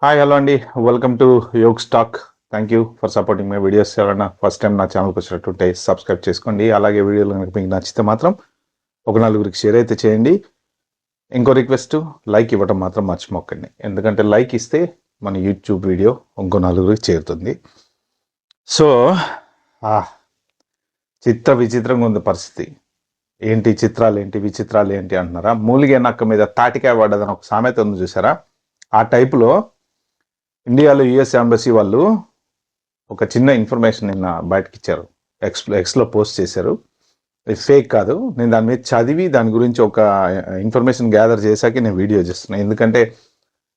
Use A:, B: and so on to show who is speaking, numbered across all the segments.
A: Hi hello అండి, welcome to యోగ్ స్టాక్. Thank you for supporting my videos. ఎవరైనా ఫస్ట్ టైం నా ఛానల్కి వచ్చినట్టుంటే సబ్స్క్రైబ్ చేసుకోండి. అలాగే వీడియోలు కనుక మీకు నచ్చితే మాత్రం ఒక నలుగురికి షేర్ అయితే చేయండి. ఇంకో రిక్వెస్ట్, లైక్ ఇవ్వడం మాత్రం మర్చిపోకండి. ఎందుకంటే లైక్ ఇస్తే మన యూట్యూబ్ వీడియో ఇంకో నలుగురికి చేరుతుంది. సో చిత్ర విచిత్రంగా ఉంది పరిస్థితి. ఏంటి చిత్రాలు ఏంటి విచిత్రాలు ఏంటి అంటున్నారా? మూలిగే నక్క మీద తాటికాయ పడ్డదని ఒక సామెత ఉంది చూసారా? ఆ టైపులో ఇండియాలో యుఎస్ ఎంబసీ వాళ్ళు ఒక చిన్న ఇన్ఫర్మేషన్ నిన్న బయటకి ఇచ్చారు. ఎక్స్లో పోస్ట్ చేశారు. ఇది ఫేక్ కాదు. నేను దాని మీద చదివి దాని గురించి ఒక ఇన్ఫర్మేషన్ గ్యాదర్ చేశాక నేను వీడియో చేస్తున్నాను. ఎందుకంటే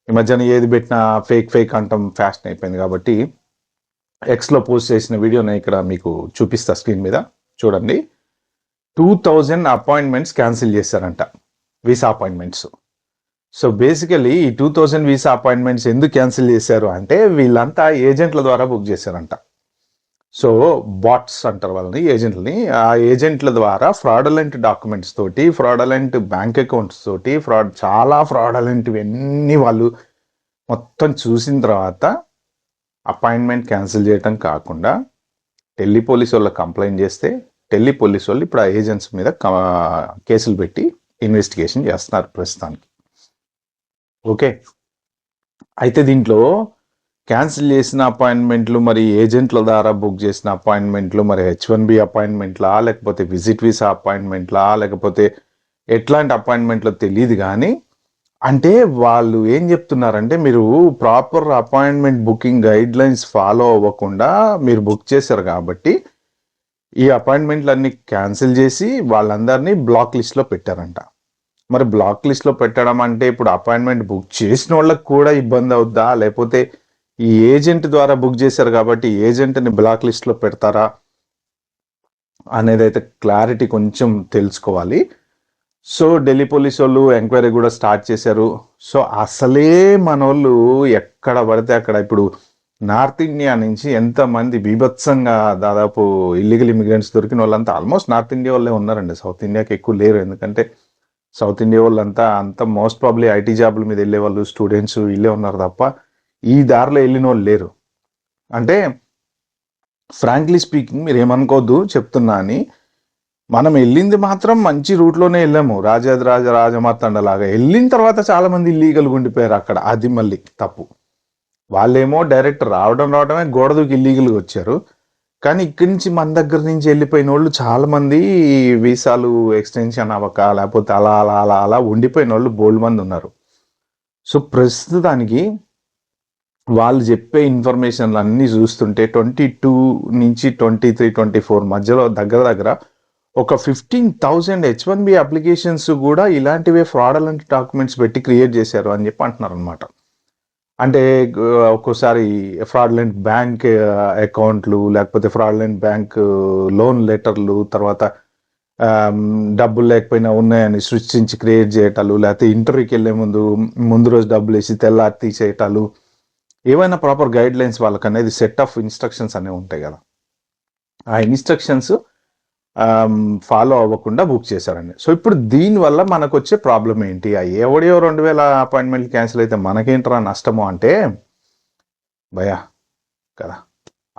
A: ఈ మధ్యన ఏది పెట్టినా ఫేక్ అంటాం ఫ్యాషన్ అయిపోయింది. కాబట్టి ఎక్స్లో పోస్ట్ చేసిన వీడియో నేను ఇక్కడ మీకు చూపిస్తా స్క్రీన్ మీద చూడండి. 2000 అపాయింట్మెంట్స్ క్యాన్సిల్ చేశారంట, వీసా అపాయింట్మెంట్స్. సో బేసికలీ ఈ 2000 వీసా అపాయింట్మెంట్స్ ఎందుకు క్యాన్సిల్ చేశారు అంటే వీళ్ళంతా ఏజెంట్ల ద్వారా బుక్ చేశారంట. సో బాట్స్ అంటారు వాళ్ళని, ఏజెంట్లని. ఆ ఏజెంట్ల ద్వారా ఫ్రాడలెంట్ డాక్యుమెంట్స్ తోటి, ఫ్రాడలెంట్ బ్యాంక్ అకౌంట్స్ తోటి, చాలా ఫ్రాడలెంట్వి అన్నీ వాళ్ళు మొత్తం చూసిన తర్వాత అపాయింట్మెంట్ క్యాన్సిల్ చేయటం కాకుండా ఢిల్లీ పోలీసు వాళ్ళకి కంప్లైంట్ చేస్తే ఢిల్లీ పోలీసు వాళ్ళు ఇప్పుడు ఆ ఏజెంట్స్ మీద కేసులు పెట్టి ఇన్వెస్టిగేషన్ చేస్తున్నారు ప్రస్తుతానికి. ఓకే, అయితే దీంట్లో క్యాన్సిల్ చేసిన అపాయింట్మెంట్లు, మరి ఏజెంట్ల ద్వారా బుక్ చేసిన అపాయింట్మెంట్లు, మరి H1B అపాయింట్మెంట్లా, లేకపోతే విజిట్ వీసా అపాయింట్మెంట్లా, లేకపోతే ఎట్లాంటి అపాయింట్మెంట్లో తెలియదు. కానీ అంటే వాళ్ళు ఏం చెప్తున్నారంటే మీరు proper appointment booking guide lines follow అవ్వకుండా మీరు బుక్ చేశారు కాబట్టి ఈ అపాయింట్మెంట్లన్నీ క్యాన్సిల్ చేసి వాళ్ళందరినీ బ్లాక్ లిస్ట్లో పెట్టారంట. మరి బ్లాక్ లిస్ట్లో పెట్టడం అంటే ఇప్పుడు అపాయింట్మెంట్ బుక్ చేసిన వాళ్ళకి కూడా ఇబ్బంది అవుద్దా, లేకపోతే ఈ ఏజెంట్ ద్వారా బుక్ చేశారు కాబట్టి ఏజెంట్ని బ్లాక్ లిస్ట్లో పెడతారా అనేది అయితే క్లారిటీ కొంచెం తెలుసుకోవాలి. సో ఢిల్లీ పోలీసు వాళ్ళు ఎంక్వైరీ కూడా స్టార్ట్ చేశారు. సో అసలే మనోళ్ళు ఎక్కడ పడితే అక్కడ ఇప్పుడు నార్త్ ఇండియా నుంచి ఎంతమంది బీభత్సంగా దాదాపు ఇల్లీగల్ ఇమిగ్రెంట్స్ దొరికిన వాళ్ళంతా ఆల్మోస్ట్ నార్త్ ఇండియా వాళ్ళే ఉన్నారండి. సౌత్ ఇండియాకి ఎక్కువ లేరు. ఎందుకంటే సౌత్ ఇండియా వాళ్ళంతా మోస్ట్ ప్రాబ్లీ ఐటీ జాబ్ల మీద వెళ్ళే వాళ్ళు, స్టూడెంట్స్ వీళ్ళే ఉన్నారు తప్ప ఈ దారిలో వెళ్ళిన వాళ్ళు లేరు. అంటే ఫ్రాంక్లీ స్పీకింగ్ మీరు ఏమనుకోవద్దు చెప్తున్నా అని, మనం వెళ్ళింది మాత్రం మంచి రూట్లోనే వెళ్ళాము. రాజమార్తాండలాగా వెళ్ళిన తర్వాత చాలా మంది ఇల్లీగల్గా ఉండిపోయారు అక్కడ. అది మళ్ళీ తప్పు. వాళ్ళేమో డైరెక్ట్ రావడమే గోడ దూకి ఇల్లీగల్గా వచ్చారు. కానీ ఇక్కడి నుంచి మన దగ్గర నుంచి వెళ్ళిపోయిన వాళ్ళు చాలామంది వీసాలు ఎక్స్టెన్షన్ అవ్వక, లేకపోతే అలా అలా అలా అలా ఉండిపోయిన వాళ్ళు బోల్డ్ మంది ఉన్నారు. సో ప్రస్తుతానికి వాళ్ళు చెప్పే ఇన్ఫర్మేషన్లు అన్నీ చూస్తుంటే 22 నుంచి 23, 24 మధ్యలో దగ్గర ఒక 15,000 H1B అప్లికేషన్స్ కూడా ఇలాంటివే ఫ్రాడలెంట్ డాక్యుమెంట్స్ పెట్టి క్రియేట్ చేశారు అని చెప్పి అంటున్నారు అనమాట. అంటే ఒక్కోసారి ఫ్రాడ్లెంట్ బ్యాంక్ అకౌంట్లు, లేకపోతే ఫ్రాడ్లెంట్ బ్యాంక్ లోన్ లెటర్లు, తర్వాత డబ్బులు లేకపోయినా ఉన్నాయని సృష్టించి క్రియేట్ చేయటాలు, లేకపోతే ఇంటర్వ్యూకి వెళ్ళే ముందు రోజు డబ్బులు వేసి తెల్లారి తీసేయటాలు, ఏవైనా ప్రాపర్ గైడ్ లైన్స్ వాళ్ళకి అనేది సెట్ ఆఫ్ ఇన్స్ట్రక్షన్స్ అనేవి ఉంటాయి కదా, ఆ ఇన్స్ట్రక్షన్స్ ఫాలో అవ్వకుండా బుక్ చేశారండి. సో ఇప్పుడు దీనివల్ల మనకు వచ్చే ప్రాబ్లం ఏంటి? ఎవడియో 2000 అపాయింట్మెంట్ క్యాన్సిల్ అయితే మనకేంట్రా నష్టము అంటే భయా కదా,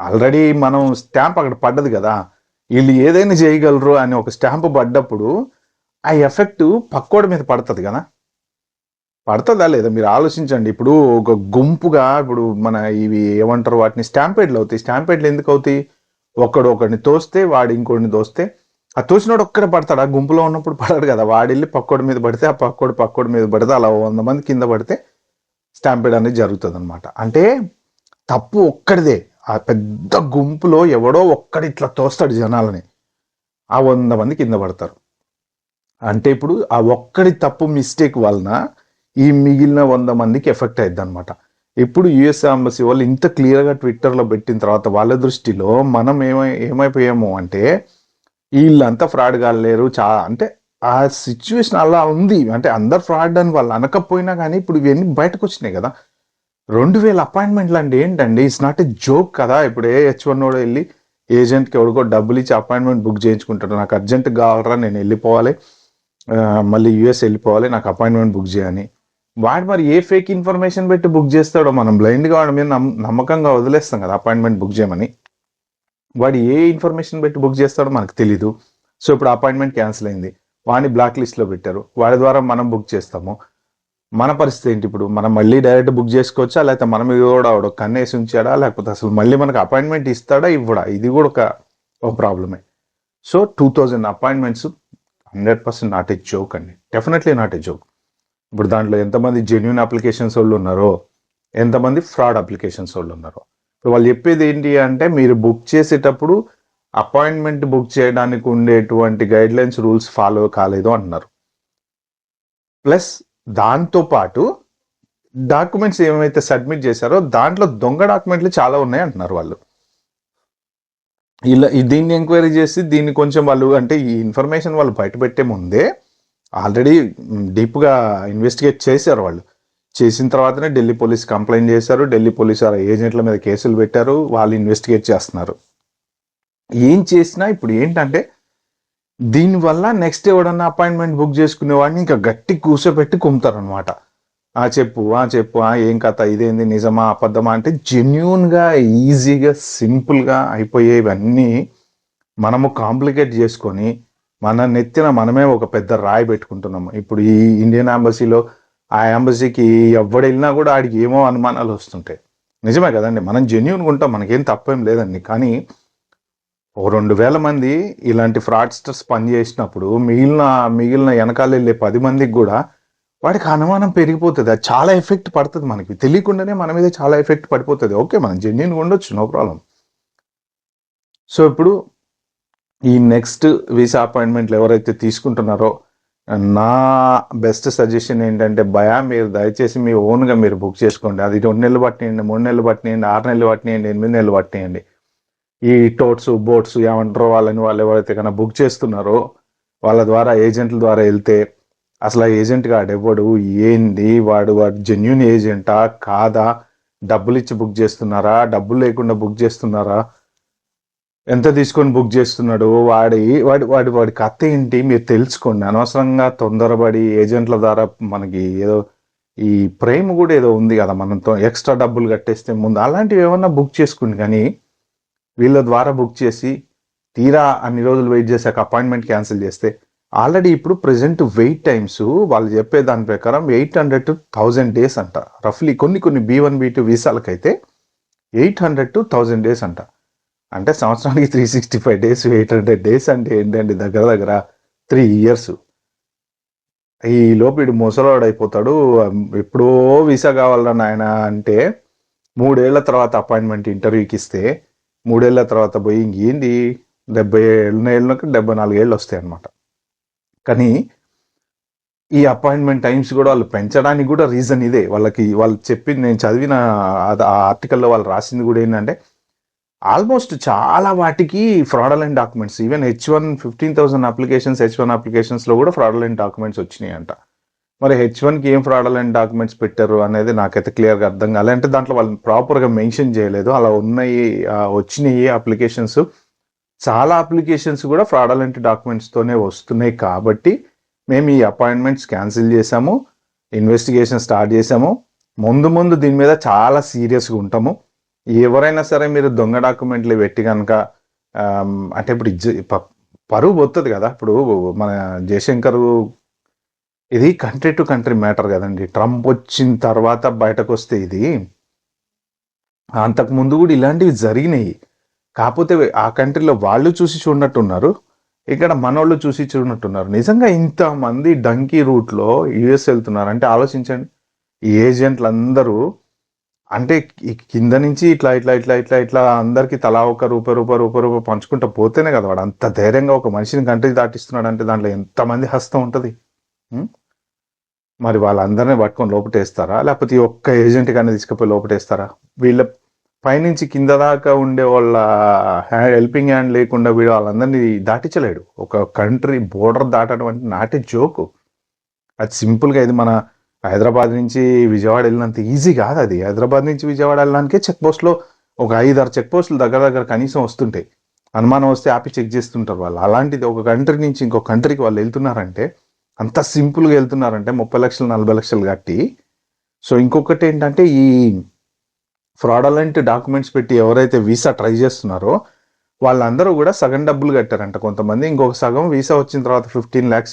A: ఆల్రెడీ మనం స్టాంప్ అక్కడ పడ్డది కదా, వీళ్ళు ఏదైనా చేయగలరు అని ఒక స్టాంప్ పడ్డప్పుడు ఆ ఎఫెక్ట్ పక్కోడి మీద పడుతుంది కదా. పడుతుందా లేదా మీరు ఆలోచించండి. ఇప్పుడు ఒక గుంపుగా ఇప్పుడు మన ఇవి ఏమంటారు వాటిని, స్టాంపేడ్లు అవుతాయి. స్టాంపేడ్లు ఎందుకు అవుతాయి? ఒకడిని తోస్తే వాడు ఇంకోడిని తోస్తే ఆ తోసినోడు ఒక్కడే పడతాడు. ఆ గుంపులో ఉన్నప్పుడు పడడు కదా, వాడు వెళ్ళి పక్కోడి మీద పడితే, ఆ పక్కోడి మీద పడితే, అలా 100 మంది కింద పడితే స్టాంపేడ్ అనేది జరుగుతుంది అనమాట. అంటే తప్పు ఒక్కడిదే. ఆ పెద్ద గుంపులో ఎవడో ఒక్కడి ఇట్లా తోస్తాడు జనాలని, ఆ 100 మంది కింద పడతారు. అంటే ఇప్పుడు ఆ ఒక్కడి తప్పు మిస్టేక్ వలన ఈ మిగిలిన 100 మందికి ఎఫెక్ట్ అయ్యిద్ది అనమాట. ఇప్పుడు యుఎస్ ఎంబసీ వాళ్ళు ఇంత క్లియర్గా ట్విట్టర్లో పెట్టిన తర్వాత వాళ్ళ దృష్టిలో మనం ఏమైపోయాము అంటే వీళ్ళంతా ఫ్రాడ్ కాలేరు అంటే ఆ సిచ్యువేషన్ అలా ఉంది. అంటే అందరు ఫ్రాడ్ అని వాళ్ళు అనకపోయినా కానీ ఇప్పుడు ఇవన్నీ బయటకు వచ్చినాయి కదా. 2000 అపాయింట్మెంట్లు అంటే ఏంటండి? ఇట్స్ నాట్ ఏ జోక్ కదా. ఇప్పుడు H1 వెళ్ళి ఏజెంట్కి ఎవరికో డబ్బులు ఇచ్చి అపాయింట్మెంట్ బుక్ చేయించుకుంటాడు. నాకు అర్జెంట్ కావాలరా, నేను వెళ్ళిపోవాలి, మళ్ళీ యుఎస్ వెళ్ళిపోవాలి, నాకు అపాయింట్మెంట్ బుక్ చేయని. వాడు మరి ఏ ఫేక్ ఇన్ఫర్మేషన్ పెట్టి బుక్ చేస్తాడో మనం బ్లైండ్గా వాడి మీద నమ్మకంగా వదిలేస్తాం కదా అపాయింట్మెంట్ బుక్ చేయమని. వాడు ఏ ఇన్ఫర్మేషన్ పెట్టి బుక్ చేస్తాడో మనకు తెలీదు. సో ఇప్పుడు అపాయింట్మెంట్ క్యాన్సిల్ అయింది, వాడిని బ్లాక్ లిస్ట్లో పెట్టారు, వాడి ద్వారా మనం బుక్ చేస్తాము. మన పరిస్థితి ఏంటి ఇప్పుడు? మనం మళ్ళీ డైరెక్ట్ బుక్ చేసుకోవచ్చా, లేకపోతే మనం కూడా ఆవిడ కన్నేసి ఉంచాడా, లేకపోతే అసలు మళ్ళీ మనకు అపాయింట్మెంట్ ఇస్తాడా ఇవ్వడా? ఇది కూడా ఒక ప్రాబ్లమే. So 2000 appointments 100% not a joke అండి, డెఫినెట్లీ నాట్ ఏ జోక్. ఇప్పుడు దాంట్లో ఎంతమంది జెన్యున్ అప్లికేషన్స్ వాళ్ళు ఉన్నారో, ఎంతమంది ఫ్రాడ్ అప్లికేషన్స్ వాళ్ళు ఉన్నారో. ఇప్పుడు వాళ్ళు చెప్పేది ఏంటి అంటే, మీరు బుక్ చేసేటప్పుడు అపాయింట్మెంట్ బుక్ చేయడానికి ఉండేటువంటి గైడ్లైన్స్ రూల్స్ ఫాలో కాలేదు అంటున్నారు. ప్లస్ దాంతోపాటు డాక్యుమెంట్స్ ఏమైతే సబ్మిట్ చేశారో దాంట్లో దొంగ డాక్యుమెంట్లు చాలా ఉన్నాయి అంటున్నారు వాళ్ళు. ఇలా దీన్ని ఎంక్వైరీ చేసి దీన్ని కొంచెం వాళ్ళు అంటే ఈ ఇన్ఫర్మేషన్ వాళ్ళు బయట పెట్టే ముందే ఆల్రెడీ డీప్గా ఇన్వెస్టిగేట్ చేశారు వాళ్ళు. చేసిన తర్వాతనే ఢిల్లీ పోలీస్ కంప్లైంట్ చేశారు, ఢిల్లీ పోలీస్ ఏజెంట్ల మీద కేసులు పెట్టారు, వాళ్ళు ఇన్వెస్టిగేట్ చేస్తున్నారు. ఏం చేసినా ఇప్పుడు ఏంటంటే దీనివల్ల నెక్స్ట్ ఎవడన్నా అపాయింట్మెంట్ బుక్ చేసుకునే వాడిని ఇంకా గట్టి కూర్చోబెట్టి కుమ్ముతారు అనమాట. చెప్పు ఏం కథ, ఇదేంది, నిజమా అబద్ధమా అంటే జెన్యున్గా ఈజీగా సింపుల్గా అయిపోయేవన్నీ మనము కాంప్లికేట్ చేసుకొని మన నెత్తిన మనమే ఒక పెద్ద రాయి పెట్టుకుంటున్నాము. ఇప్పుడు ఈ ఇండియన్ ఎంబసీలో ఆ ఎంబసీకి ఎవడు వెళ్ళినా కూడా ఆడికి ఏమో అనుమానాలు వస్తుంటాయి. నిజమే కదండి, మనం జెన్యున్గా ఉంటాం, మనకేం తప్పేం లేదండి. కానీ ఓ 2000 మంది ఇలాంటి ఫ్రాడ్స్టర్స్ పనిచేసినప్పుడు మిగిలిన వెనకాల వెళ్ళే 10 మందికి కూడా వాడికి అనుమానం పెరిగిపోతుంది. అది చాలా ఎఫెక్ట్ పడుతుంది, మనకి తెలియకుండానే మన మీద చాలా ఎఫెక్ట్ పడిపోతుంది. ఓకే, మనం జెన్యున్గా ఉండొచ్చు, నో ప్రాబ్లం. సో ఇప్పుడు ఈ నెక్స్ట్ వీసా అపాయింట్మెంట్లు ఎవరైతే తీసుకుంటున్నారో నా బెస్ట్ సజెషన్ ఏంటంటే మీరు దయచేసి మీ ఓన్గా మీరు బుక్ చేసుకోండి. అది 2 నెలలు పట్టినండి, 3 నెలలు పట్టినండి, 6 నెలలు పట్టినండి, 8 నెలలు పట్టినండి. ఈ టోట్స్ బోట్స్ ఏమంటారో వాళ్ళు ఎవరైతే కన్నా బుక్ చేస్తున్నారో వాళ్ళ ద్వారా ఏజెంట్ల ద్వారా వెళ్తే అసలు ఆ ఏజెంట్ గాడెవ్వడు, ఏంది, వాడు జెన్యున్ ఏజెంటా కాదా, డబ్బులు ఇచ్చి బుక్ చేస్తున్నారా, డబ్బులు లేకుండా బుక్ చేస్తున్నారా, ఎంత తీసుకొని బుక్ చేస్తున్నాడు, వాడి కథ ఏంటి మీరు తెలుసుకోండి. అనవసరంగా తొందరపడి ఏజెంట్ల ద్వారా మనకి ఏదో ఈ ప్రేమ కూడా ఏదో ఉంది కదా, మనతో ఎక్స్ట్రా డబ్బులు కట్టేస్తే ముందు అలాంటివి ఏమన్నా బుక్ చేసుకోండి. కానీ వీళ్ళ ద్వారా బుక్ చేసి తీరా అన్ని రోజులు వెయిట్ చేశాక అపాయింట్మెంట్ క్యాన్సిల్ చేస్తే ఆల్రెడీ ఇప్పుడు ప్రజెంట్ వెయిట్ టైమ్స్ వాళ్ళు చెప్పే దాని ప్రకారం 800 to 1000 డేస్ అంట. రఫ్లీ కొన్ని B1 B2 వీసాలకైతే 800 to 1000 డేస్ అంట. అంటే సంవత్సరానికి 365 డేస్, 800 డేస్ అంటే ఏంటండి, దగ్గర 3 years. ఈ లోపు ఇడు ముసలోడు అయిపోతాడు, ఎప్పుడో వీసా కావాలన్నా నాయన అంటే 3 ఏళ్ల తర్వాత అపాయింట్మెంట్ ఇంటర్వ్యూకి ఇస్తే 3 ఏళ్ల తర్వాత పోయి ఇంకేంది 70 ఏళ్ళకి 74 ఏళ్ళు వస్తాయి అన్నమాట. కానీ ఈ అపాయింట్మెంట్ టైమ్స్ కూడా వాళ్ళు పెంచడానికి కూడా రీజన్ ఇదే. వాళ్ళు చెప్పింది నేను చదివిన ఆ ఆర్టికల్లో వాళ్ళు రాసింది కూడా ఏంటంటే ఆల్మోస్ట్ చాలా వాటికి ఫ్రాడలెంట్ documents, even H1 15,000 applications, H1 అప్లికేషన్స్లో కూడా ఫ్రాడలెంట్ డాక్యుమెంట్స్ వచ్చినాయి అంట. మరి H1కి ఏం ఫ్రాడలెంట్ డాక్యుమెంట్స్ పెట్టారు అనేది నాకైతే క్లియర్గా అర్థం కాలే. అంటే దాంట్లో వాళ్ళు ప్రాపర్గా మెన్షన్ చేయలేదు. అలా ఉన్నాయి వచ్చినాయి అప్లికేషన్స్, చాలా అప్లికేషన్స్ కూడా ఫ్రాడలెంట్ డాక్యుమెంట్స్తోనే వస్తున్నాయి. కాబట్టి మేము ఈ అపాయింట్మెంట్స్ క్యాన్సిల్ చేసాము, ఇన్వెస్టిగేషన్ స్టార్ట్ చేసాము. ముందు దీని మీద చాలా సీరియస్గా ఉంటాము. ఎవరైనా సరే మీరు దొంగ డాక్యుమెంట్లు పెట్టి కనుక అంటే ఇప్పుడు పరువు పోతుంది కదా. ఇప్పుడు మన జయశంకర్ ఇది కంట్రీ టు కంట్రీ మ్యాటర్ కదండి. ట్రంప్ వచ్చిన తర్వాత బయటకు వస్తే ఇది అంతకుముందు కూడా ఇలాంటివి జరిగినాయి. కాకపోతే ఆ కంట్రీలో వాళ్ళు చూసి చూడనట్టున్నారు, ఇక్కడ మనోళ్ళు చూసి చూడనట్టున్నారు. నిజంగా ఇంతమంది డంకీ రూట్లో యుఎస్ వెళ్తున్నారు అంటే ఆలోచించండి. ఈ ఏజెంట్లు అందరూ అంటే కింద నుంచి ఇట్లా అందరికి తలా రూపాయి పంచుకుంటూ పోతేనే కదా వాడు అంత ధైర్యంగా ఒక మనిషిని కంట్రీ దాటిస్తున్నాడు. అంటే దాంట్లో ఎంతమంది హస్తం ఉంటుంది. మరి వాళ్ళందరినీ పట్టుకొని లోపటేస్తారా, లేకపోతే ఒక్క ఏజెంట్ కానీ తీసుకుపోయి లోపటేస్తారా? వీళ్ళ పైనుంచి కింద దాకా ఉండే వాళ్ళ హెల్పింగ్ హ్యాండ్ లేకుండా వీడు వాళ్ళందరినీ దాటించలేడు. ఒక కంట్రీ బోర్డర్ దాటడం అంటే నాటి జోకు. అది సింపుల్గా ఇది మన హైదరాబాద్ నుంచి విజయవాడ వెళ్ళినంత ఈజీ కాదు అది. హైదరాబాద్ నుంచి విజయవాడ వెళ్ళడానికే చెక్ పోస్ట్లో ఒక 5-6 చెక్ పోస్టులు దగ్గర కనీసం వస్తుంటాయి. అనుమానం వస్తే ఆపి చెక్ చేస్తుంటారు వాళ్ళు. అలాంటిది ఒక కంట్రీ నుంచి ఇంకో కంట్రీకి వాళ్ళు వెళ్తున్నారంటే, అంత సింపుల్గా వెళ్తున్నారంటే 30 లక్షలు 40 లక్షలు కట్టి సో ఇంకొకటి ఏంటంటే ఈ ఫ్రాడలెంట్ డాక్యుమెంట్స్ పెట్టి ఎవరైతే వీసా ట్రై చేస్తున్నారో వాళ్ళందరూ కూడా సగం డబ్బులు కట్టారంట కొంతమంది, ఇంకొక సగం వీసా వచ్చిన తర్వాత 15 lakhs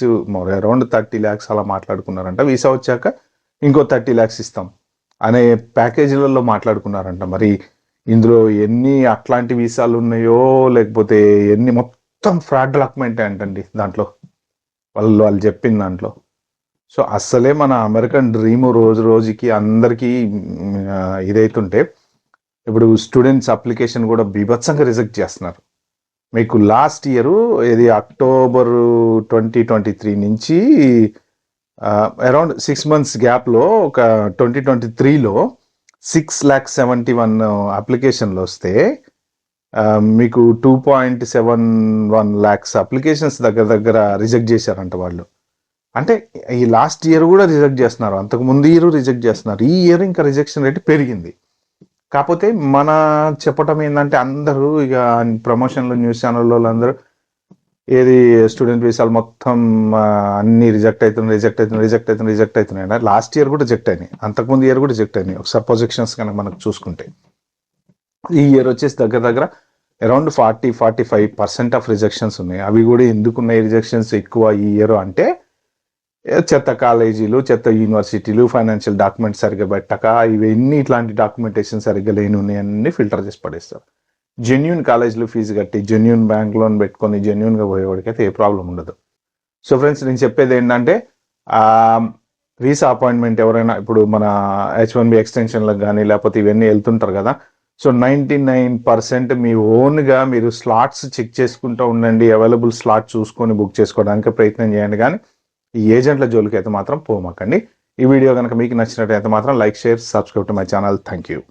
A: అరౌండ్ 30 lakhs అలా మాట్లాడుకున్నారంట. వీసా వచ్చాక ఇంకో 30 lakhs ఇస్తాం అనే ప్యాకేజీలలో మాట్లాడుకున్నారంట. మరి ఇందులో ఎన్ని అట్లాంటి వీసాలు ఉన్నాయో లేకపోతే ఎన్ని మొత్తం ఫ్రాడ్ డాక్యుమెంట్ అంటండి దాంట్లో వాళ్ళు చెప్పిన దాంట్లో. సో అస్సలే మన అమెరికన్ డ్రీమ్ రోజు రోజుకి అందరికీ ఇదైతుంటే ఇప్పుడు స్టూడెంట్స్ అప్లికేషన్ కూడా బీభత్సంగా రిజెక్ట్ చేస్తున్నారు. మీకు లాస్ట్ ఇయర్ ఇది October 2023 నుంచి అరౌండ్ 6 months గ్యాప్లో ఒక 2023లో 6,71,000 అప్లికేషన్లు వస్తే మీకు 2.71 lakhs అప్లికేషన్స్ దగ్గర రిజెక్ట్ చేశారంట వాళ్ళు. అంటే ఈ లాస్ట్ ఇయర్ కూడా రిజెక్ట్ చేస్తున్నారు, అంతకు ముందు ఇయర్ రిజెక్ట్ చేస్తున్నారు, ఈ ఇయర్ ఇంకా రిజెక్షన్ రేట్ పెరిగింది. కాకపోతే మన చెప్పటం ఏంటంటే అందరూ ఇక ప్రమోషన్లు న్యూస్ ఛానల్లో అందరూ ఏది స్టూడెంట్ వీసాలు మొత్తం అన్ని రిజెక్ట్ అవుతున్నాయి. లాస్ట్ ఇయర్ కూడా రిజెక్ట్ అయినాయి, అంతకుముందు ఇయర్ కూడా రిజెక్ట్ అయినాయి. ఒకసారి ప్రొజెక్షన్స్ కనుక మనకు చూసుకుంటే ఈ ఇయర్ వచ్చేసి దగ్గర అరౌండ్ 40-45% ఆఫ్ రిజెక్షన్స్ ఉన్నాయి. అవి కూడా ఎందుకున్నాయి రిజెక్షన్స్ ఎక్కువ ఈ ఇయర్ అంటే చెత్త కాలేజీలు, చెత్త యూనివర్సిటీలు, ఫైనాన్షియల్ డాక్యుమెంట్స్ సరిగ్గా పెట్టక ఇవన్నీ ఇట్లాంటి డాక్యుమెంటేషన్ సరిగ్గా లేని ఉన్నాయన్నీ ఫిల్టర్ చేసి పడేస్తారు. జెన్యున్ కాలేజీలో ఫీజు కట్టి జెన్యున్ బ్యాంక్ లోన్ పెట్టుకొని జెన్యున్గా పోయేవాడికైతే ఏ ప్రాబ్లం ఉండదు. సో ఫ్రెండ్స్ నేను చెప్పేది ఏంటంటే వీసా అపాయింట్మెంట్ ఎవరైనా ఇప్పుడు మన H1B ఎక్స్టెన్షన్లకు కానీ లేకపోతే ఇవన్నీ వెళ్తుంటారు కదా, సో 99% మీ ఓన్గా మీరు స్లాట్స్ చెక్ చేసుకుంటూ ఉండండి, అవైలబుల్ స్లాట్ చూసుకొని బుక్ చేసుకోవడానికి ప్రయత్నం చేయండి. కానీ ఈ ఏజెంట్ల జోలికి అయితే మాత్రం పోమాకండి. ఈ వీడియో కనుక మీకు నచ్చినట్టయితే మాత్రం like, share, subscribe to my channel. Thank you.